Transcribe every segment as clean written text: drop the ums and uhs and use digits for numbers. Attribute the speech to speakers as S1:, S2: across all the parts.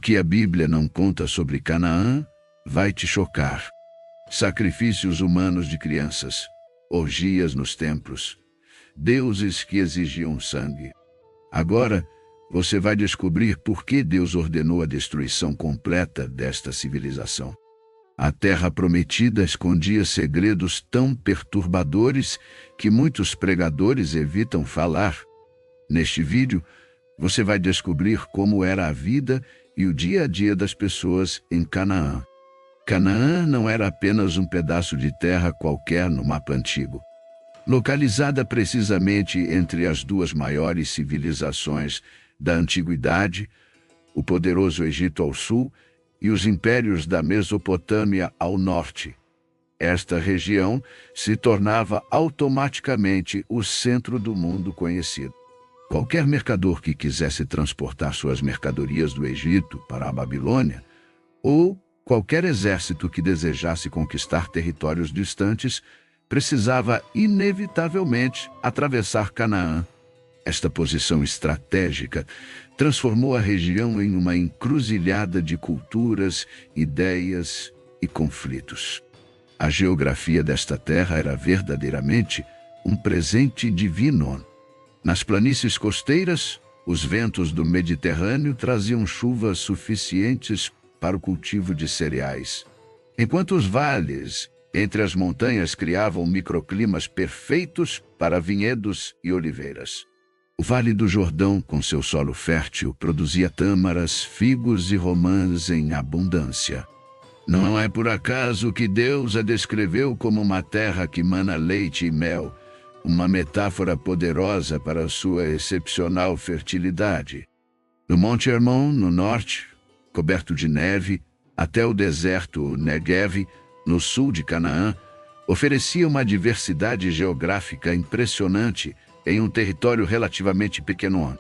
S1: que a Bíblia não conta sobre Canaã vai te chocar. Sacrifícios humanos de crianças, orgias nos templos, deuses que exigiam sangue. Agora, você vai descobrir por que Deus ordenou a destruição completa desta civilização. A Terra Prometida escondia segredos tão perturbadores que muitos pregadores evitam falar. Neste vídeo, você vai descobrir como era a vida e o dia a dia das pessoas em Canaã. Canaã não era apenas um pedaço de terra qualquer no mapa antigo. Localizada precisamente entre as duas maiores civilizações da Antiguidade, o poderoso Egito ao sul e os impérios da Mesopotâmia ao norte. Esta região se tornava automaticamente o centro do mundo conhecido. Qualquer mercador que quisesse transportar suas mercadorias do Egito para a Babilônia, ou qualquer exército que desejasse conquistar territórios distantes, precisava inevitavelmente atravessar Canaã. Esta posição estratégica transformou a região em uma encruzilhada de culturas, ideias e conflitos. A geografia desta terra era verdadeiramente um presente divino. Nas planícies costeiras, os ventos do Mediterrâneo traziam chuvas suficientes para o cultivo de cereais, enquanto os vales entre as montanhas criavam microclimas perfeitos para vinhedos e oliveiras. O Vale do Jordão, com seu solo fértil, produzia tâmaras, figos e romãs em abundância. Não é por acaso que Deus a descreveu como uma terra que mana leite e mel, uma metáfora poderosa para sua excepcional fertilidade. No Monte Hermon, no norte, coberto de neve, até o deserto Negev, no sul de Canaã, oferecia uma diversidade geográfica impressionante em um território relativamente pequeno.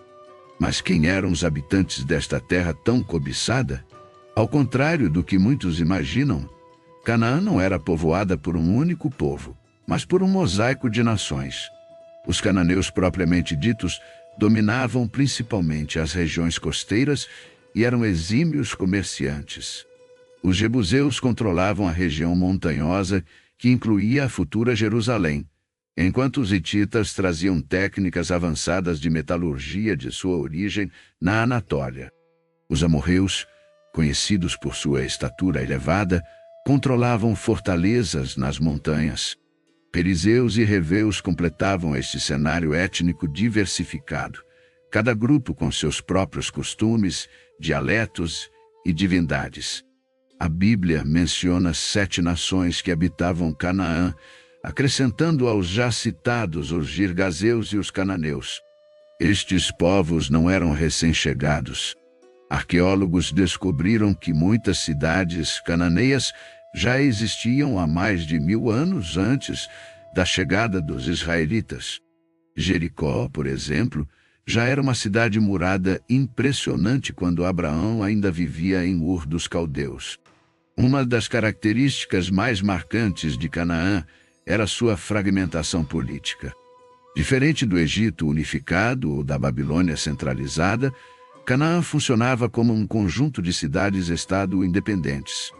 S1: Mas quem eram os habitantes desta terra tão cobiçada? Ao contrário do que muitos imaginam, Canaã não era povoada por um único povo, mas por um mosaico de nações. Os cananeus propriamente ditos dominavam principalmente as regiões costeiras e eram exímios comerciantes. Os jebuseus controlavam a região montanhosa, que incluía a futura Jerusalém, enquanto os hititas traziam técnicas avançadas de metalurgia de sua origem na Anatólia. Os amorreus, conhecidos por sua estatura elevada, controlavam fortalezas nas montanhas. Perizeus e Reveus completavam este cenário étnico diversificado, cada grupo com seus próprios costumes, dialetos e divindades. A Bíblia menciona 7 nações que habitavam Canaã, acrescentando aos já citados os girgazeus e os cananeus. Estes povos não eram recém-chegados. Arqueólogos descobriram que muitas cidades cananeias já existiam há mais de 1000 anos antes da chegada dos israelitas. Jericó, por exemplo, já era uma cidade murada impressionante quando Abraão ainda vivia em Ur dos Caldeus. Uma das características mais marcantes de Canaã era sua fragmentação política. Diferente do Egito unificado ou da Babilônia centralizada, Canaã funcionava como um conjunto de cidades-estado independentes.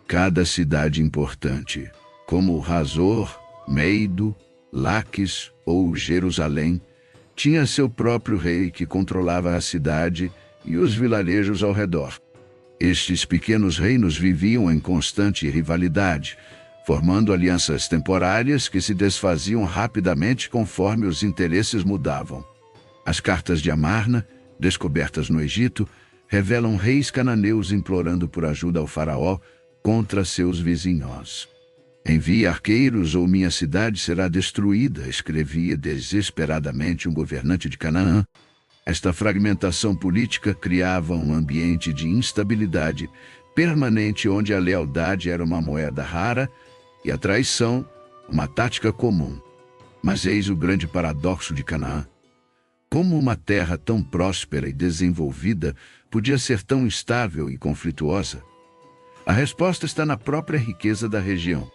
S1: Cada cidade importante, como Hazor, Meido, Laques ou Jerusalém, tinha seu próprio rei que controlava a cidade e os vilarejos ao redor. Estes pequenos reinos viviam em constante rivalidade, formando alianças temporárias que se desfaziam rapidamente conforme os interesses mudavam. As cartas de Amarna, descobertas no Egito, revelam reis cananeus implorando por ajuda ao faraó contra seus vizinhos. Envie arqueiros ou minha cidade será destruída, escrevia desesperadamente um governante de Canaã. Esta fragmentação política criava um ambiente de instabilidade permanente onde a lealdade era uma moeda rara e a traição uma tática comum. Mas eis o grande paradoxo de Canaã. Como uma terra tão próspera e desenvolvida podia ser tão instável e conflituosa? A resposta está na própria riqueza da região.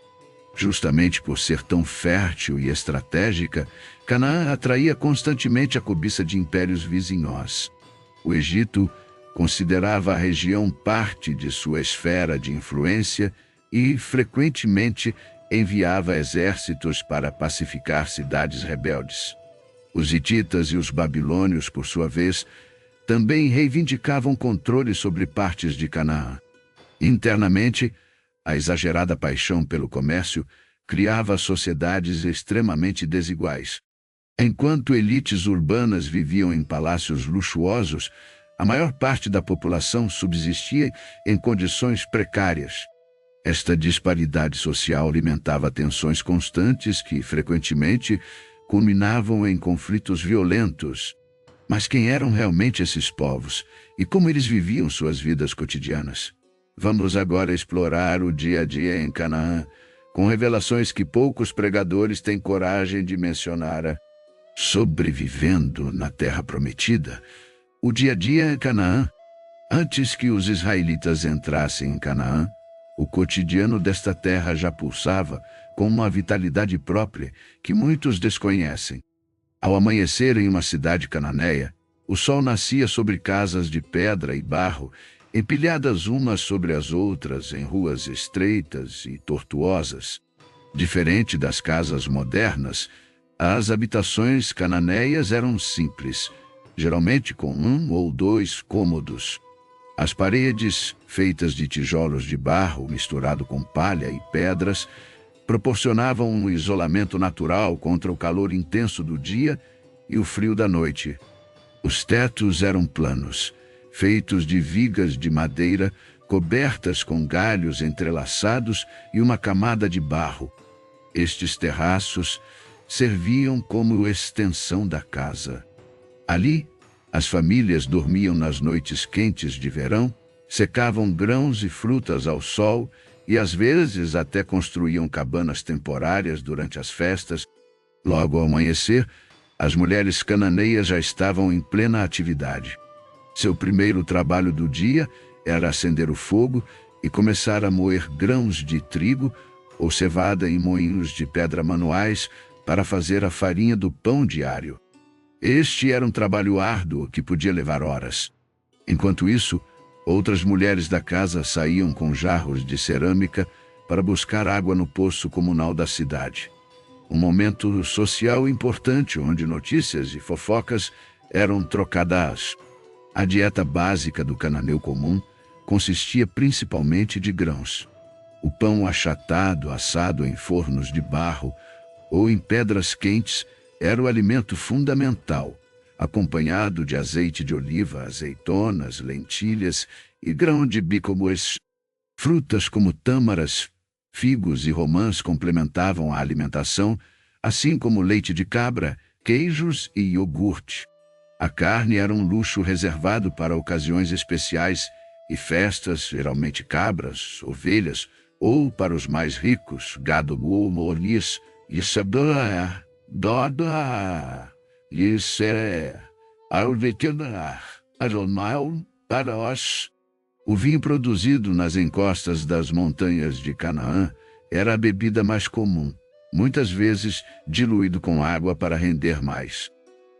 S1: Justamente por ser tão fértil e estratégica, Canaã atraía constantemente a cobiça de impérios vizinhos. O Egito, considerava a região parte de sua esfera de influência e, frequentemente, enviava exércitos para pacificar cidades rebeldes. Os hititas e os babilônios, por sua vez, também reivindicavam controle sobre partes de Canaã. Internamente, a exagerada paixão pelo comércio criava sociedades extremamente desiguais. Enquanto elites urbanas viviam em palácios luxuosos, a maior parte da população subsistia em condições precárias. Esta disparidade social alimentava tensões constantes que, frequentemente, culminavam em conflitos violentos. Mas quem eram realmente esses povos e como eles viviam suas vidas cotidianas? Vamos agora explorar o dia a dia em Canaã, com revelações que poucos pregadores têm coragem de mencionar. Sobrevivendo na Terra Prometida, o dia a dia em Canaã. Antes que os israelitas entrassem em Canaã, o cotidiano desta terra já pulsava com uma vitalidade própria que muitos desconhecem. Ao amanhecer em uma cidade cananeia, o sol nascia sobre casas de pedra e barro, empilhadas umas sobre as outras em ruas estreitas e tortuosas. Diferente das casas modernas, as habitações cananeias eram simples, geralmente com 1 ou 2 cômodos. As paredes, feitas de tijolos de barro misturado com palha e pedras, proporcionavam um isolamento natural contra o calor intenso do dia e o frio da noite. Os tetos eram planos, feitos de vigas de madeira cobertas com galhos entrelaçados e uma camada de barro. Estes terraços serviam como extensão da casa. Ali, as famílias dormiam nas noites quentes de verão, secavam grãos e frutas ao sol e às vezes até construíam cabanas temporárias durante as festas. Logo ao amanhecer, as mulheres cananeias já estavam em plena atividade. Seu primeiro trabalho do dia era acender o fogo e começar a moer grãos de trigo ou cevada em moinhos de pedra manuais para fazer a farinha do pão diário. Este era um trabalho árduo que podia levar horas. Enquanto isso, outras mulheres da casa saíam com jarros de cerâmica para buscar água no poço comunal da cidade. Um momento social importante onde notícias e fofocas eram trocadas. A dieta básica do cananeu comum consistia principalmente de grãos. O pão achatado, assado em fornos de barro ou em pedras quentes, era o alimento fundamental, acompanhado de azeite de oliva, azeitonas, lentilhas e grão de bico. Frutas como tâmaras, figos e romãs complementavam a alimentação, assim como leite de cabra, queijos e iogurte. A carne era um luxo reservado para ocasiões especiais e festas, geralmente cabras, ovelhas, ou para os mais ricos, gado molis, e sabor, doda, e ser, alvetenar, aronal, para os. O vinho produzido nas encostas das montanhas de Canaã era a bebida mais comum, muitas vezes diluído com água para render mais.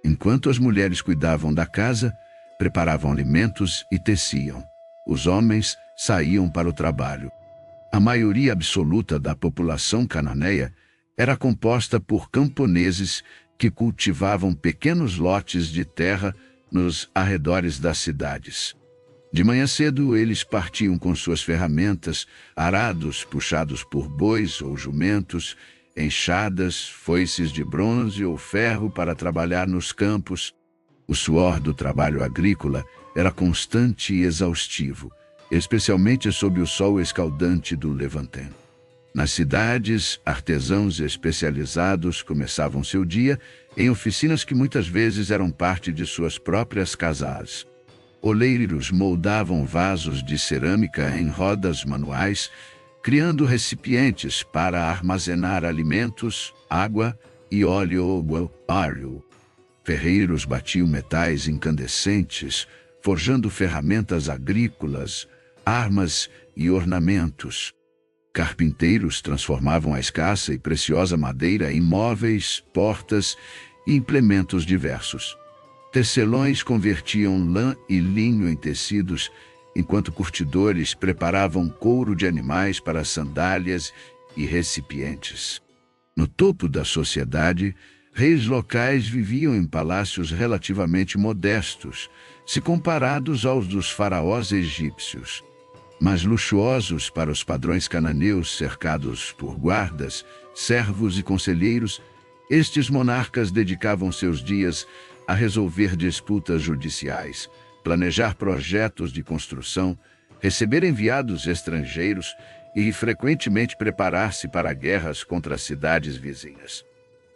S1: Enquanto as mulheres cuidavam da casa, preparavam alimentos e teciam. Os homens saíam para o trabalho. A maioria absoluta da população cananeia era composta por camponeses que cultivavam pequenos lotes de terra nos arredores das cidades. De manhã cedo, eles partiam com suas ferramentas, arados puxados por bois ou jumentos, enxadas, foices de bronze ou ferro para trabalhar nos campos. O suor do trabalho agrícola era constante e exaustivo, especialmente sob o sol escaldante do Levantém. Nas cidades, artesãos especializados começavam seu dia em oficinas que muitas vezes eram parte de suas próprias casas. Oleiros moldavam vasos de cerâmica em rodas manuais, criando recipientes para armazenar alimentos, água e óleo. Ferreiros batiam metais incandescentes, forjando ferramentas agrícolas, armas e ornamentos. Carpinteiros transformavam a escassa e preciosa madeira em móveis, portas e implementos diversos. Tecelões convertiam lã e linho em tecidos, enquanto curtidores preparavam couro de animais para sandálias e recipientes. No topo da sociedade, reis locais viviam em palácios relativamente modestos, se comparados aos dos faraós egípcios. Mas luxuosos para os padrões cananeus, cercados por guardas, servos e conselheiros, estes monarcas dedicavam seus dias a resolver disputas judiciais, planejar projetos de construção, receber enviados estrangeiros e frequentemente preparar-se para guerras contra as cidades vizinhas.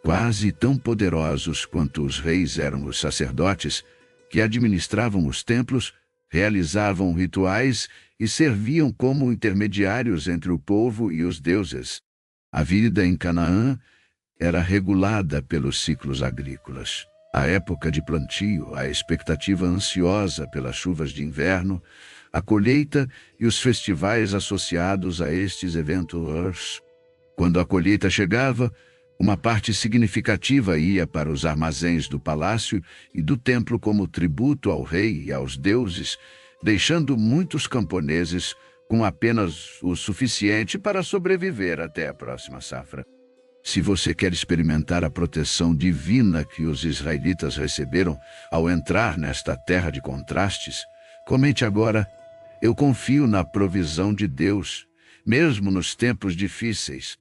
S1: Quase tão poderosos quanto os reis eram os sacerdotes, que administravam os templos, realizavam rituais e serviam como intermediários entre o povo e os deuses. A vida em Canaã era regulada pelos ciclos agrícolas. A época de plantio, a expectativa ansiosa pelas chuvas de inverno, a colheita e os festivais associados a estes eventos. Quando a colheita chegava, uma parte significativa ia para os armazéns do palácio e do templo como tributo ao rei e aos deuses, deixando muitos camponeses com apenas o suficiente para sobreviver até a próxima safra. Se você quer experimentar a proteção divina que os israelitas receberam ao entrar nesta terra de contrastes, comente agora: eu confio na provisão de Deus, mesmo nos tempos difíceis.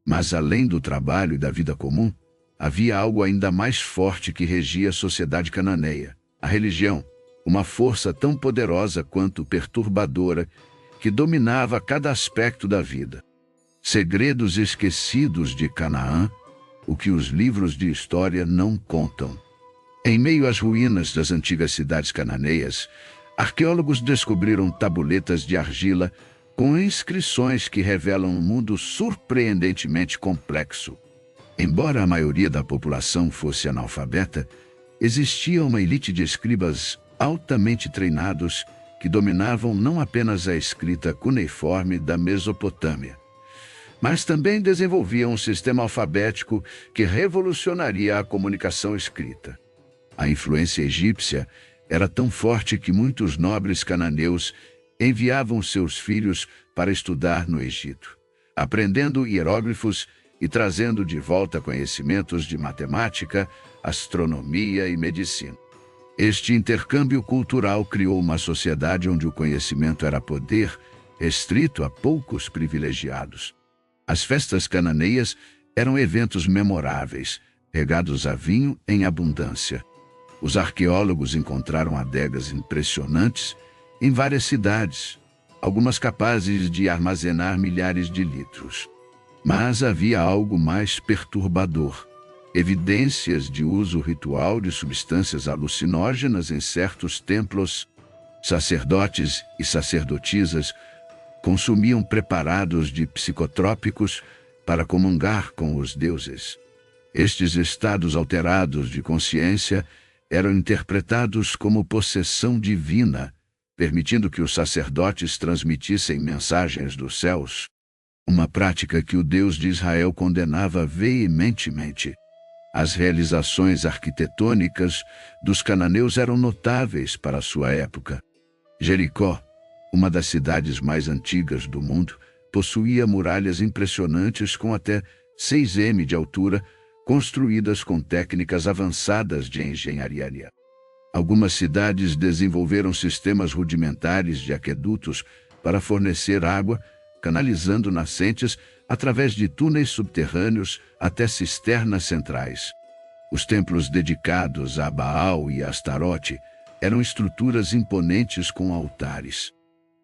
S1: Mas além do trabalho e da vida comum, havia algo ainda mais forte que regia a sociedade cananeia: a religião, uma força tão poderosa quanto perturbadora que dominava cada aspecto da vida. Segredos esquecidos de Canaã, o que os livros de história não contam. Em meio às ruínas das antigas cidades cananeias, arqueólogos descobriram tabuletas de argila com inscrições que revelam um mundo surpreendentemente complexo. Embora a maioria da população fosse analfabeta, existia uma elite de escribas altamente treinados que dominavam não apenas a escrita cuneiforme da Mesopotâmia, mas também desenvolviam um sistema alfabético que revolucionaria a comunicação escrita. A influência egípcia era tão forte que muitos nobres cananeus enviavam seus filhos para estudar no Egito, aprendendo hieróglifos e trazendo de volta conhecimentos de matemática, astronomia e medicina. Este intercâmbio cultural criou uma sociedade onde o conhecimento era poder, restrito a poucos privilegiados. As festas cananeias eram eventos memoráveis, regados a vinho em abundância. Os arqueólogos encontraram adegas impressionantes em várias cidades, algumas capazes de armazenar milhares de litros. Mas havia algo mais perturbador: evidências de uso ritual de substâncias alucinógenas em certos templos. Sacerdotes e sacerdotisas consumiam preparados de psicotrópicos para comungar com os deuses. Estes estados alterados de consciência eram interpretados como possessão divina, permitindo que os sacerdotes transmitissem mensagens dos céus, uma prática que o Deus de Israel condenava veementemente. As realizações arquitetônicas dos cananeus eram notáveis para a sua época. Jericó, uma das cidades mais antigas do mundo, possuía muralhas impressionantes com até 6 m de altura, construídas com técnicas avançadas de engenharia. Algumas cidades desenvolveram sistemas rudimentares de aquedutos para fornecer água, canalizando nascentes através de túneis subterrâneos até cisternas centrais. Os templos dedicados a Baal e Astarote eram estruturas imponentes com altares,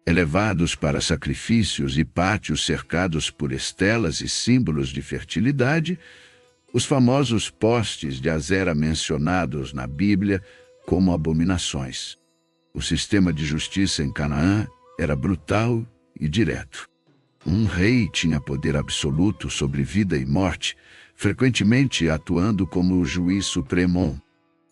S1: elevados para sacrifícios, e pátios cercados por estelas e símbolos de fertilidade, os famosos postes de Azera mencionados na Bíblia como abominações. O sistema de justiça em Canaã era brutal e direto. Um rei tinha poder absoluto sobre vida e morte, frequentemente atuando como o juiz supremo.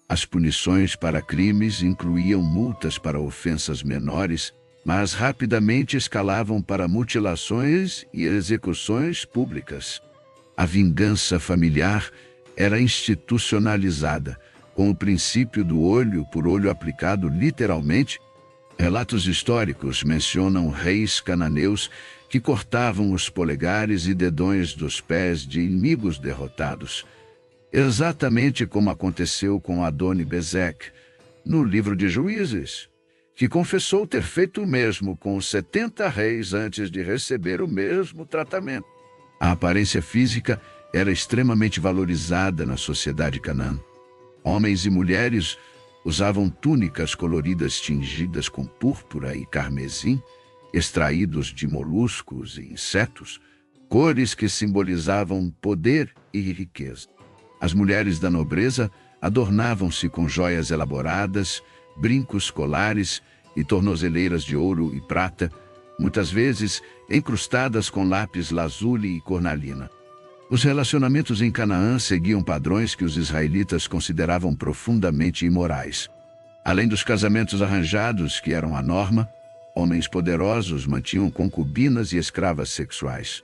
S1: As punições para crimes incluíam multas para ofensas menores, mas rapidamente escalavam para mutilações e execuções públicas. A vingança familiar era institucionalizada, com o princípio do olho por olho aplicado literalmente. Relatos históricos mencionam reis cananeus que cortavam os polegares e dedões dos pés de inimigos derrotados, exatamente como aconteceu com Adoni-Bezek, no livro de Juízes, que confessou ter feito o mesmo com os 70 reis antes de receber o mesmo tratamento. A aparência física era extremamente valorizada na sociedade canaã. Homens e mulheres usavam túnicas coloridas tingidas com púrpura e carmesim, extraídos de moluscos e insetos, cores que simbolizavam poder e riqueza. As mulheres da nobreza adornavam-se com joias elaboradas, brincos, colares e tornozeleiras de ouro e prata, muitas vezes encrustadas com lápis lazuli e cornalina. Os relacionamentos em Canaã seguiam padrões que os israelitas consideravam profundamente imorais. Além dos casamentos arranjados, que eram a norma, homens poderosos mantinham concubinas e escravas sexuais.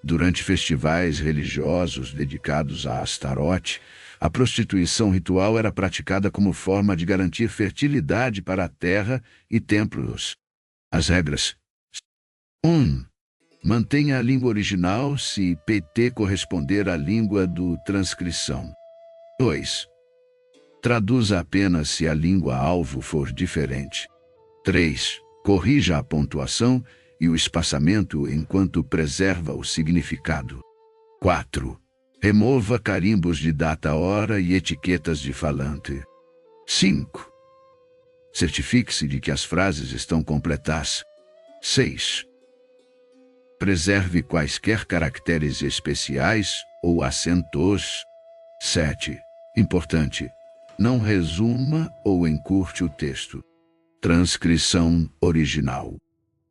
S1: Durante festivais religiosos dedicados a Astarote, a prostituição ritual era praticada como forma de garantir fertilidade para a terra e templos. As regras: 1. Mantenha a língua original se PT corresponder à língua do transcrição. 2. Traduza apenas se a língua-alvo for diferente. 3. Corrija a pontuação e o espaçamento enquanto preserva o significado. 4. Remova carimbos de data-hora e etiquetas de falante. 5. Certifique-se de que as frases estão completas. 6. Preserve quaisquer caracteres especiais ou acentos. 7. Importante: não resuma ou encurte o texto. Transcrição original.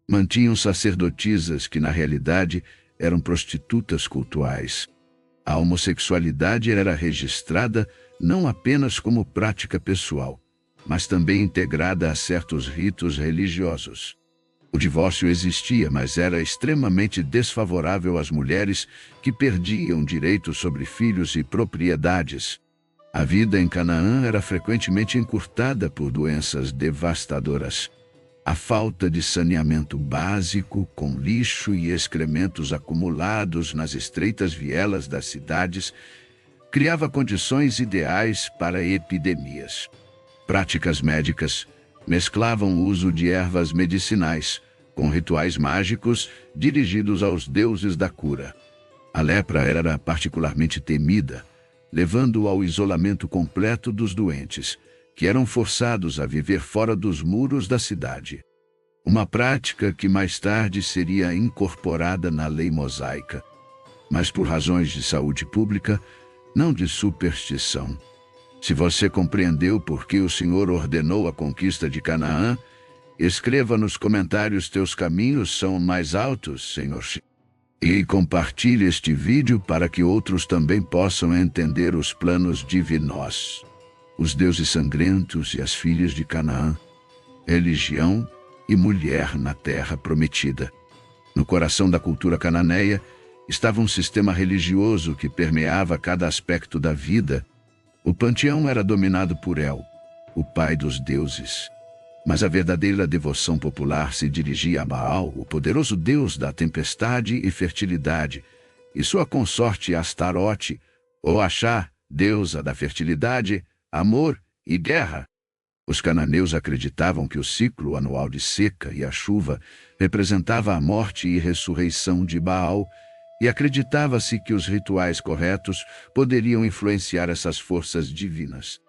S1: Mantinham sacerdotisas que, na realidade, eram prostitutas cultuais. A homossexualidade era registrada não apenas como prática pessoal, mas também integrada a certos ritos religiosos. O divórcio existia, mas era extremamente desfavorável às mulheres que perdiam direitos sobre filhos e propriedades. A vida em Canaã era frequentemente encurtada por doenças devastadoras. A falta de saneamento básico, com lixo e excrementos acumulados nas estreitas vielas das cidades, criava condições ideais para epidemias. Práticas médicas mesclavam o uso de ervas medicinais com rituais mágicos dirigidos aos deuses da cura. A lepra era particularmente temida, levando ao isolamento completo dos doentes, que eram forçados a viver fora dos muros da cidade. Uma prática que mais tarde seria incorporada na lei mosaica, mas por razões de saúde pública, não de superstição. Se você compreendeu por que o Senhor ordenou a conquista de Canaã, escreva nos comentários: teus caminhos são mais altos, Senhor. E compartilhe este vídeo para que outros também possam entender os planos divinos. Os deuses sangrentos e as filhas de Canaã, religião e mulher na terra prometida. No coração da cultura cananeia estava um sistema religioso que permeava cada aspecto da vida. O panteão era dominado por El, o pai dos deuses. Mas a verdadeira devoção popular se dirigia a Baal, o poderoso deus da tempestade e fertilidade, e sua consorte Astarote, ou Axá, deusa da fertilidade, amor e guerra. Os cananeus acreditavam que o ciclo anual de seca e a chuva representava a morte e ressurreição de Baal, e acreditava-se que os rituais corretos poderiam influenciar essas forças divinas.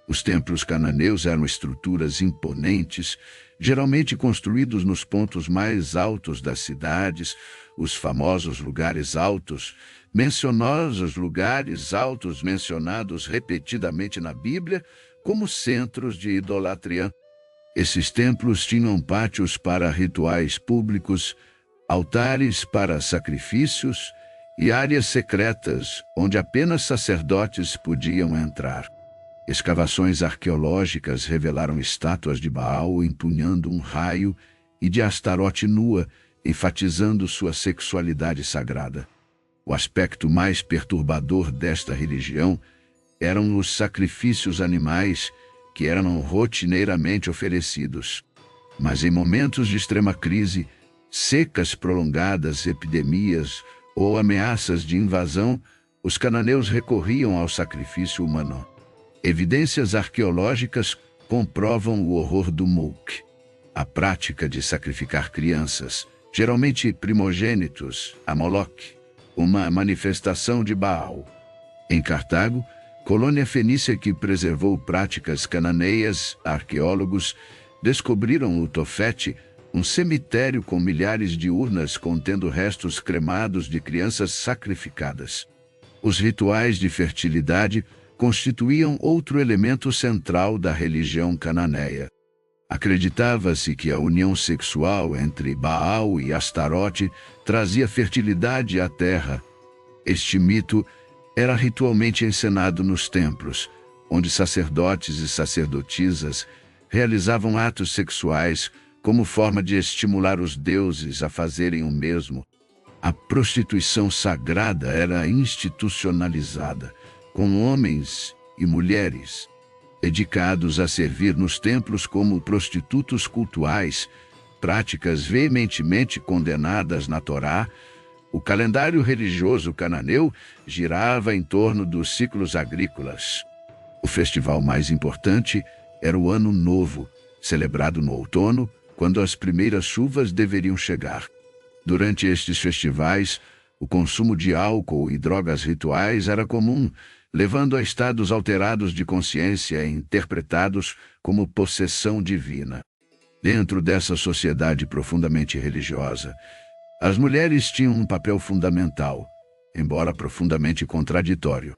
S1: Os templos cananeus eram estruturas imponentes, geralmente construídos nos pontos mais altos das cidades, os famosos lugares altos, mencionados repetidamente na Bíblia como centros de idolatria. Esses templos tinham pátios para rituais públicos, altares para sacrifícios e áreas secretas onde apenas sacerdotes podiam entrar. Escavações arqueológicas revelaram estátuas de Baal empunhando um raio e de Astarote nua, enfatizando sua sexualidade sagrada. O aspecto mais perturbador desta religião eram os sacrifícios animais que eram rotineiramente oferecidos. Mas em momentos de extrema crise, secas prolongadas, epidemias ou ameaças de invasão, os cananeus recorriam ao sacrifício humano. Evidências arqueológicas comprovam o horror do Mulk, a prática de sacrificar crianças, geralmente primogênitos, a Moloque, uma manifestação de Baal. Em Cartago, colônia fenícia que preservou práticas cananeias, arqueólogos descobriram o Tofete, um cemitério com milhares de urnas contendo restos cremados de crianças sacrificadas. Os rituais de fertilidade constituíam outro elemento central da religião cananeia. Acreditava-se que a união sexual entre Baal e Astarote trazia fertilidade à terra. Este mito era ritualmente encenado nos templos, onde sacerdotes e sacerdotisas realizavam atos sexuais como forma de estimular os deuses a fazerem o mesmo. A prostituição sagrada era institucionalizada, com homens e mulheres dedicados a servir nos templos como prostitutos cultuais, práticas veementemente condenadas na Torá. O calendário religioso cananeu girava em torno dos ciclos agrícolas. O festival mais importante era o Ano Novo, celebrado no outono, quando as primeiras chuvas deveriam chegar. Durante estes festivais, o consumo de álcool e drogas rituais era comum, levando a estados alterados de consciência interpretados como possessão divina. Dentro dessa sociedade profundamente religiosa, as mulheres tinham um papel fundamental, embora profundamente contraditório.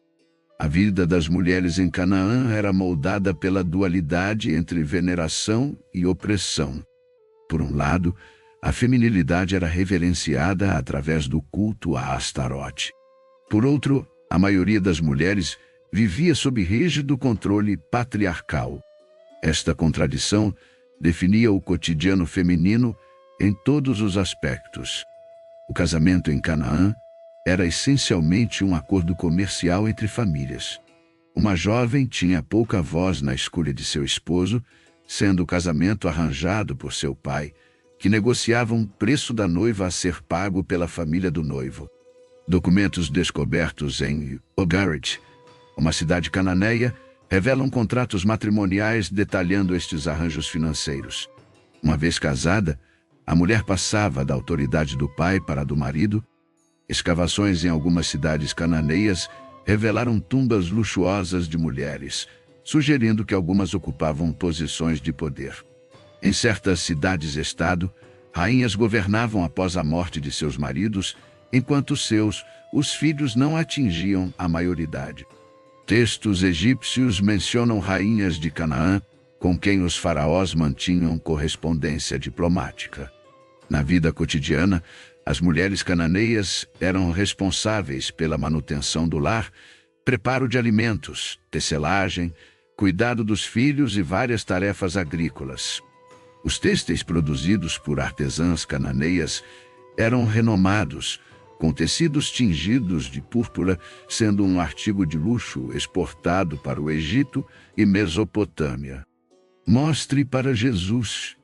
S1: A vida das mulheres em Canaã era moldada pela dualidade entre veneração e opressão. Por um lado, a feminilidade era reverenciada através do culto a Astarote. Por outro, a maioria das mulheres vivia sob rígido controle patriarcal. Esta contradição definia o cotidiano feminino em todos os aspectos. O casamento em Canaã era essencialmente um acordo comercial entre famílias. Uma jovem tinha pouca voz na escolha de seu esposo, sendo o casamento arranjado por seu pai, que negociava um preço da noiva a ser pago pela família do noivo. Documentos descobertos em Ugarit, uma cidade cananeia, revelam contratos matrimoniais detalhando estes arranjos financeiros. Uma vez casada, a mulher passava da autoridade do pai para a do marido. Escavações em algumas cidades cananeias revelaram tumbas luxuosas de mulheres, sugerindo que algumas ocupavam posições de poder. Em certas cidades-estado, rainhas governavam após a morte de seus maridos, enquanto os filhos não atingiam a maioridade. Textos egípcios mencionam rainhas de Canaã, com quem os faraós mantinham correspondência diplomática. Na vida cotidiana, as mulheres cananeias eram responsáveis pela manutenção do lar, preparo de alimentos, tecelagem, cuidado dos filhos e várias tarefas agrícolas. Os têxteis produzidos por artesãs cananeias eram renomados, com tecidos tingidos de púrpura, sendo um artigo de luxo exportado para o Egito e Mesopotâmia. Mostre para Jesus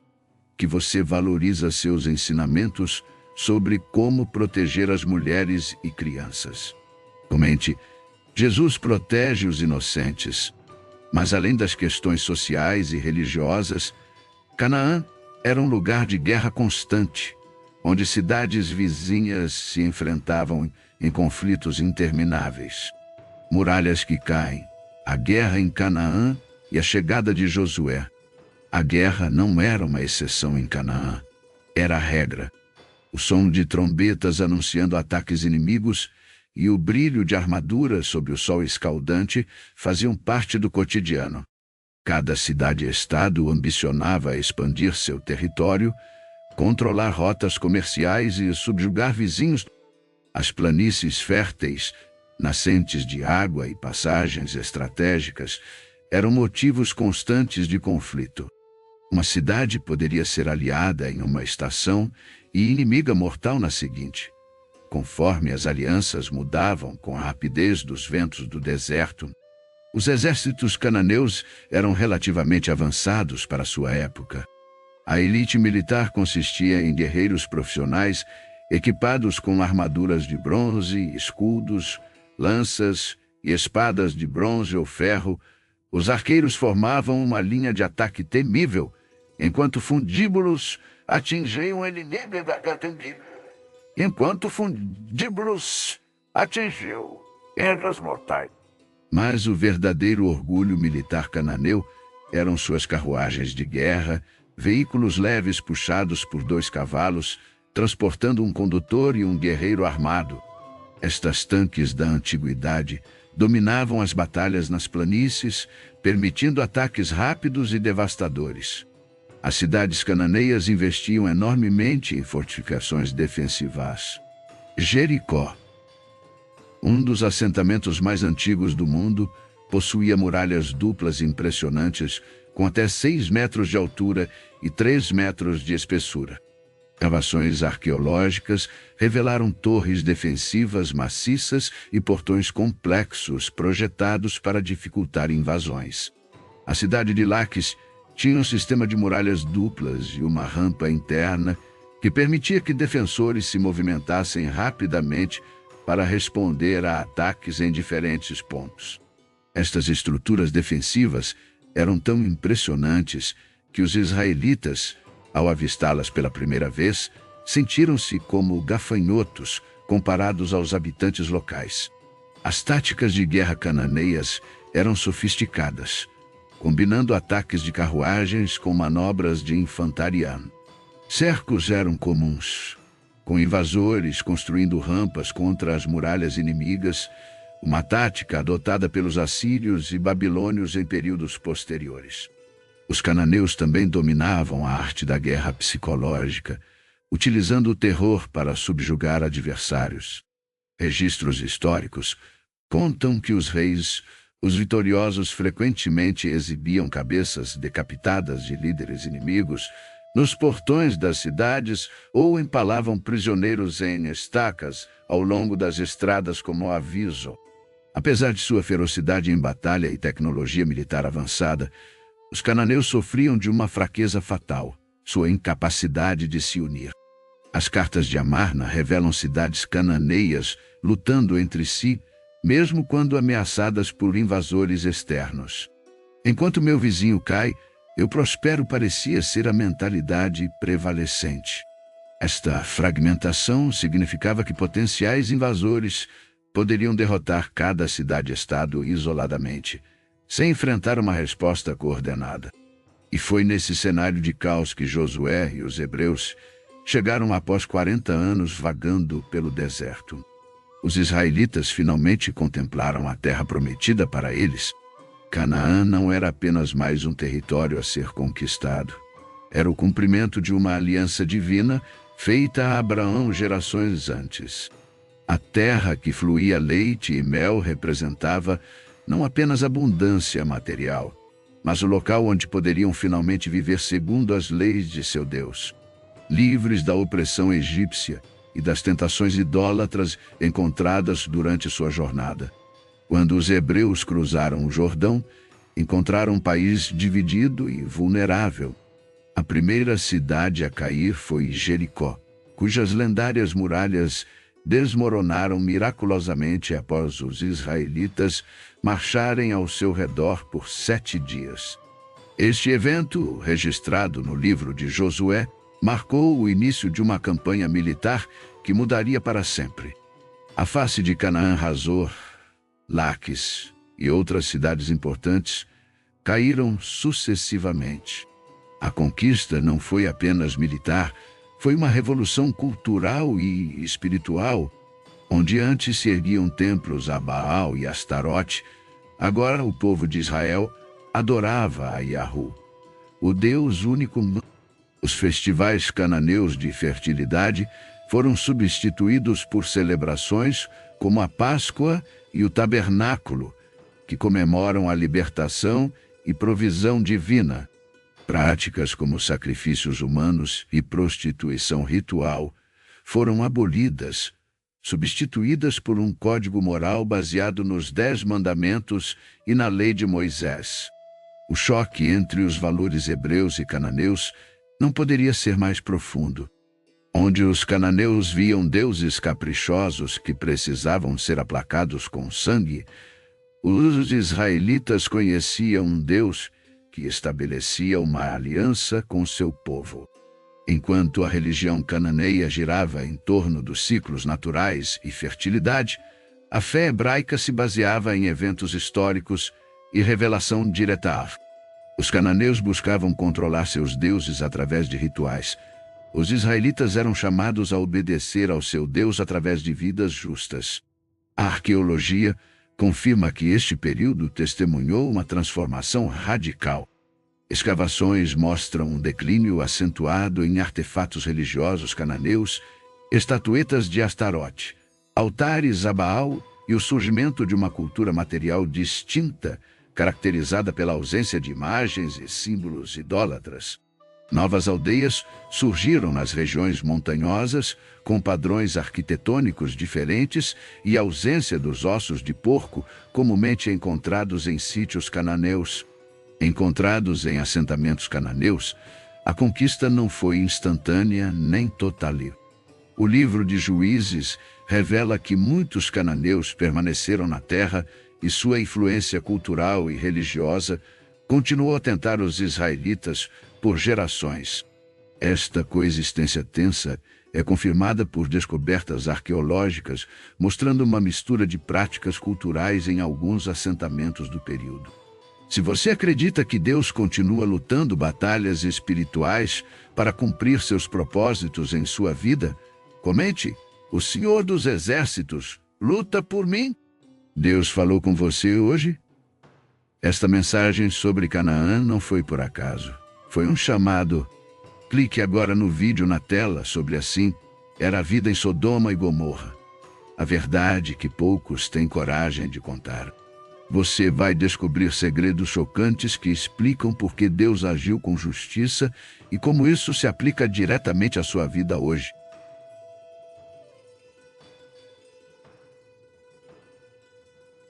S1: que você valoriza seus ensinamentos sobre como proteger as mulheres e crianças. Comente: Jesus protege os inocentes. Mas além das questões sociais e religiosas, Canaã era um lugar de guerra constante, onde cidades vizinhas se enfrentavam em conflitos intermináveis. Muralhas que caem, a guerra em Canaã e a chegada de Josué. A guerra não era uma exceção em Canaã, era a regra. O som de trombetas anunciando ataques inimigos e o brilho de armaduras sob o sol escaldante faziam parte do cotidiano. Cada cidade-estado ambicionava expandir seu território, controlar rotas comerciais e subjugar vizinhos. As planícies férteis, nascentes de água e passagens estratégicas, eram motivos constantes de conflito. Uma cidade poderia ser aliada em uma estação e inimiga mortal na seguinte. Conforme as alianças mudavam com a rapidez dos ventos do deserto, Os exércitos cananeus eram relativamente avançados para sua época. A elite militar consistia em guerreiros profissionais equipados com armaduras de bronze, escudos, lanças e espadas de bronze ou ferro. Os arqueiros formavam uma linha de ataque temível, enquanto fundíbulos atingiam o inimigo erras mortais. Mas o verdadeiro orgulho militar cananeu eram suas carruagens de guerra, veículos leves puxados por 2 cavalos, transportando um condutor e um guerreiro armado. Estas tanques da antiguidade dominavam as batalhas nas planícies, permitindo ataques rápidos e devastadores. As cidades cananeias investiam enormemente em fortificações defensivas. Jericó, um dos assentamentos mais antigos do mundo, possuía muralhas duplas impressionantes, com até 6 metros de altura e 3 metros de espessura. Escavações arqueológicas revelaram torres defensivas maciças e portões complexos projetados para dificultar invasões. A cidade de Laquis tinha um sistema de muralhas duplas e uma rampa interna que permitia que defensores se movimentassem rapidamente para responder a ataques em diferentes pontos. Estas estruturas defensivas eram tão impressionantes que os israelitas, ao avistá-las pela primeira vez, sentiram-se como gafanhotos comparados aos habitantes locais. As táticas de guerra cananeias eram sofisticadas, combinando ataques de carruagens com manobras de infantaria. Cercos eram comuns, com invasores construindo rampas contra as muralhas inimigas, uma tática adotada pelos assírios e babilônios em períodos posteriores. Os cananeus também dominavam a arte da guerra psicológica, utilizando o terror para subjugar adversários. Registros históricos contam que os vitoriosos frequentemente exibiam cabeças decapitadas de líderes inimigos nos portões das cidades ou empalavam prisioneiros em estacas ao longo das estradas como aviso. Apesar de sua ferocidade em batalha e tecnologia militar avançada, os cananeus sofriam de uma fraqueza fatal, sua incapacidade de se unir. As cartas de Amarna revelam cidades cananeias lutando entre si, mesmo quando ameaçadas por invasores externos. Enquanto meu vizinho cai, eu prospero parecia ser a mentalidade prevalecente. Esta fragmentação significava que potenciais invasores poderiam derrotar cada cidade-estado isoladamente, sem enfrentar uma resposta coordenada. E foi nesse cenário de caos que Josué e os hebreus chegaram após 40 anos vagando pelo deserto. Os israelitas finalmente contemplaram a terra prometida para eles. Canaã não era apenas mais um território a ser conquistado. Era o cumprimento de uma aliança divina feita a Abraão gerações antes. A terra que fluía leite e mel representava não apenas abundância material, mas o local onde poderiam finalmente viver segundo as leis de seu Deus, livres da opressão egípcia e das tentações idólatras encontradas durante sua jornada. Quando os hebreus cruzaram o Jordão, encontraram um país dividido e vulnerável. A primeira cidade a cair foi Jericó, cujas lendárias muralhas desmoronaram miraculosamente após os israelitas marcharem ao seu redor por 7 dias. Este evento, registrado no livro de Josué, marcou o início de uma campanha militar que mudaria para sempre. A face de Canaã, Hazor, Laquis e outras cidades importantes caíram sucessivamente. A conquista não foi apenas militar, foi uma revolução cultural e espiritual. Onde antes se erguiam templos a Baal e Astarote, agora o povo de Israel adorava a Yahu, o Deus único. Os festivais cananeus de fertilidade foram substituídos por celebrações como a Páscoa e o Tabernáculo, que comemoram a libertação e provisão divina. Práticas como sacrifícios humanos e prostituição ritual foram abolidas, substituídas por um código moral baseado nos 10 mandamentos e na lei de Moisés. O choque entre os valores hebreus e cananeus não poderia ser mais profundo. Onde os cananeus viam deuses caprichosos que precisavam ser aplacados com sangue, os israelitas conheciam um Deus que estabelecia uma aliança com seu povo. Enquanto a religião cananeia girava em torno dos ciclos naturais e fertilidade, a fé hebraica se baseava em eventos históricos e revelação direta. Os cananeus buscavam controlar seus deuses através de rituais. Os israelitas eram chamados a obedecer ao seu Deus através de vidas justas. A arqueologia confirma que este período testemunhou uma transformação radical. Escavações mostram um declínio acentuado em artefatos religiosos cananeus, estatuetas de Astarote, altares a Baal e o surgimento de uma cultura material distinta, caracterizada pela ausência de imagens e símbolos idólatras. Novas aldeias surgiram nas regiões montanhosas, com padrões arquitetônicos diferentes e ausência dos ossos de porco comumente encontrados em sítios cananeus. Encontrados em assentamentos cananeus, a conquista não foi instantânea nem total. O livro de Juízes revela que muitos cananeus permaneceram na terra e sua influência cultural e religiosa continuou a tentar os israelitas por gerações. Esta coexistência tensa é confirmada por descobertas arqueológicas, mostrando uma mistura de práticas culturais em alguns assentamentos do período. Se você acredita que Deus continua lutando batalhas espirituais para cumprir seus propósitos em sua vida, comente: "O Senhor dos Exércitos luta por mim." Deus falou com você hoje? Esta mensagem sobre Canaã não foi por acaso. Foi um chamado. Clique agora no vídeo na tela sobre assim era a vida em Sodoma e Gomorra. A verdade que poucos têm coragem de contar. Você vai descobrir segredos chocantes que explicam por que Deus agiu com justiça e como isso se aplica diretamente à sua vida hoje.